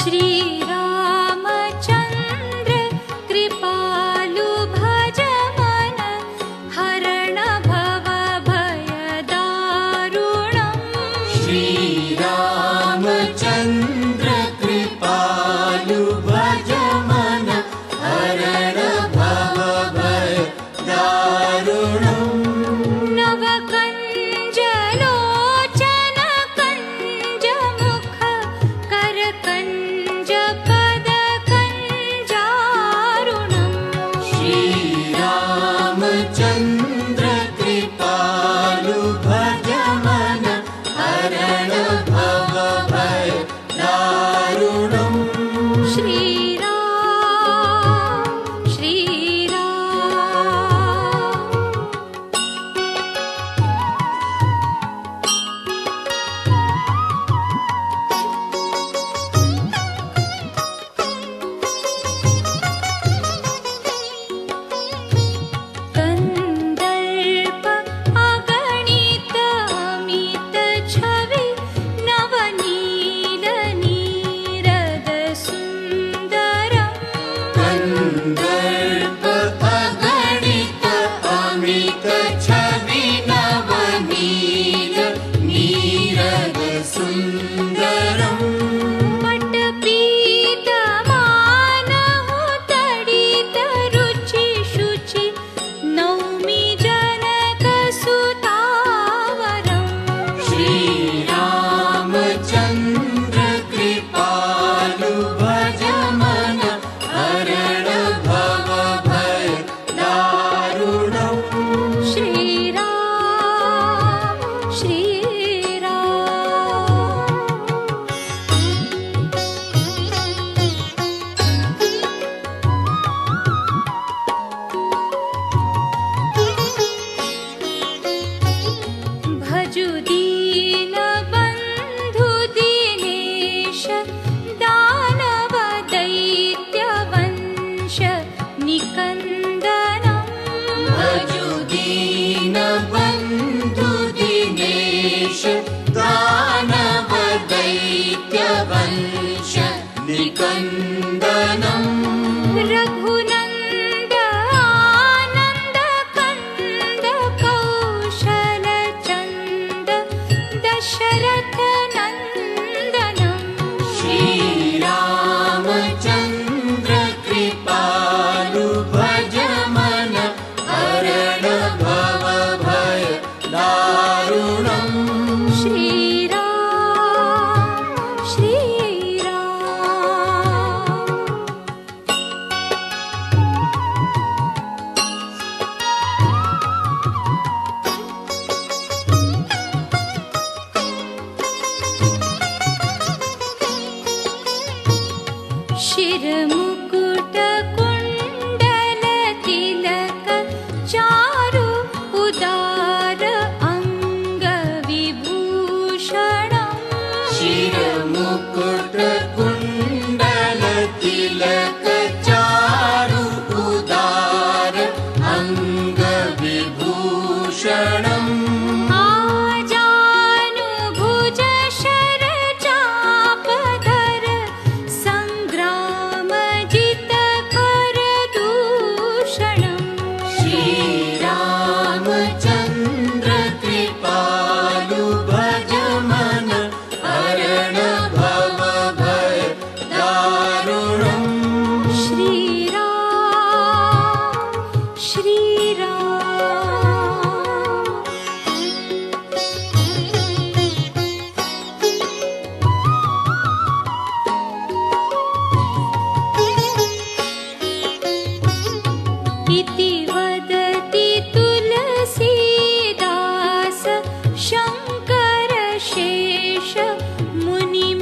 श्रीरामचन्द्र कृपालु भज मन हरण भव भयदारुणम् श्रीरामचन्द्र कृपालु भज मन हरण भव भयदारुणम् नवकञ्जलोचन कञ्जमुख करकञ्ज पदकञ्जारुणम् श्रीरामचन्द्र कृपालु भज मन हरण भव भयदारुणम् श्रीराम कन्दर्प अगणित अमित छवि नवनील नीरद सुन्दरम् कन्दर्प अगणित अमित छवि नवनील नीरद सुन्दरम् पटपीतमानहु तडित रुचि शुचि नौमि जनकसुतावरम् श्रीरामचन्द्र कृपालु भज मन हरण भव भयदारुणम् भजु दीनबन्धु दीनेश दानव दैत्यवंश निकन्दनम् भजु दीनबन्धु दिनेश दानव दैत्यवंश निकन्दनम् रघुनन्द आनन्द कन्द कौशल चन्द दशरथ नन्दनम् श्रीरामचन्द्र कृपालु भज मन हरण भव भयदारुणम् शिरमुकुट कुण्डल तिलक चारु उदार अङ्ग विभूषणम् शिरमुकुट कुण्डल तिलक चारु उदार अङ्ग विभूषणम् आजानुभुज शर चापधर सङ्ग्रामजित कर दूषणम् श्रीरामचन्द्र कृपालु भज मन हरण भव भयदारुणम् इति वदति तुलसीदास शङ्कर शेष मुनिमनरञ्जनम्।